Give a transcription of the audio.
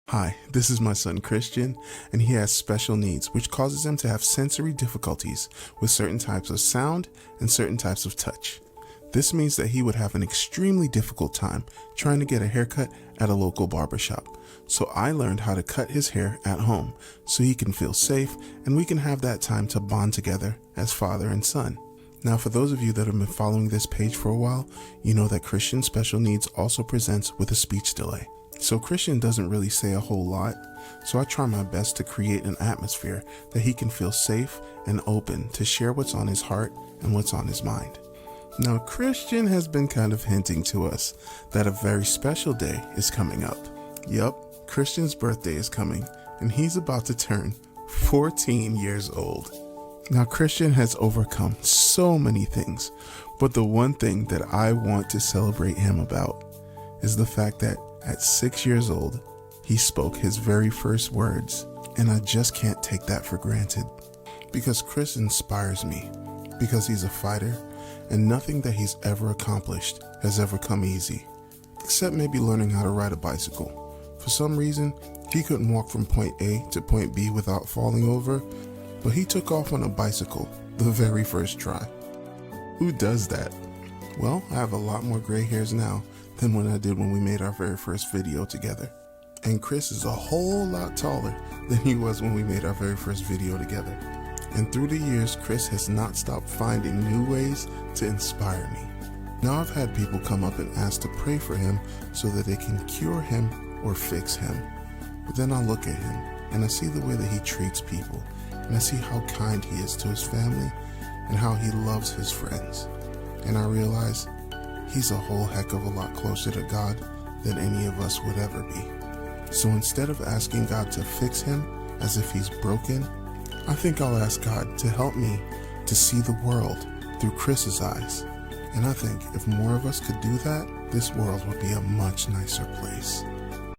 Hi, this is my son Christian, and he has special needs, which causes him to have sensory difficulties with certain types of sound and certain types of touch. This means that he would have an extremely difficult time trying to get a haircut at a local barbershop. So I learned how to cut his hair at home so he can feel safe and we can have that time to bond together as father and son. Now, for those of you that have been following this page for a while, you know that Christian's special needs also presents with a speech delay. So Christian doesn't really say a whole lot, so I try my best to create an atmosphere that he can feel safe and open to share what's on his heart and what's on his mind. Now, Christian has been kind of hinting to us that a very special day is coming up. Yup, Christian's birthday is coming, and he's about to turn 14 years old. Now, Christian has overcome so many things, but the one thing that I want to celebrate him about is the fact that at 6 years old, he spoke his very first words, and I just can't take that for granted. Because Chris inspires me, because he's a fighter, and nothing that he's ever accomplished has ever come easy, except maybe learning how to ride a bicycle. For some reason, he couldn't walk from point A to point B without falling over, but he took off on a bicycle the very first try. Who does that? Well, I have a lot more gray hairs now than when I did when we made our very first video together. And Chris is a whole lot taller than he was when we made our very first video together. And through the years, Chris has not stopped finding new ways to inspire me. Now I've had people come up and ask to pray for him so that they can cure him or fix him. But then I look at him and I see the way that he treats people, and I see how kind he is to his family and how he loves his friends. And I realize he's a whole heck of a lot closer to God than any of us would ever be. So instead of asking God to fix him as if he's broken, I think I'll ask God to help me to see the world through Chris's eyes. And I think if more of us could do that, this world would be a much nicer place.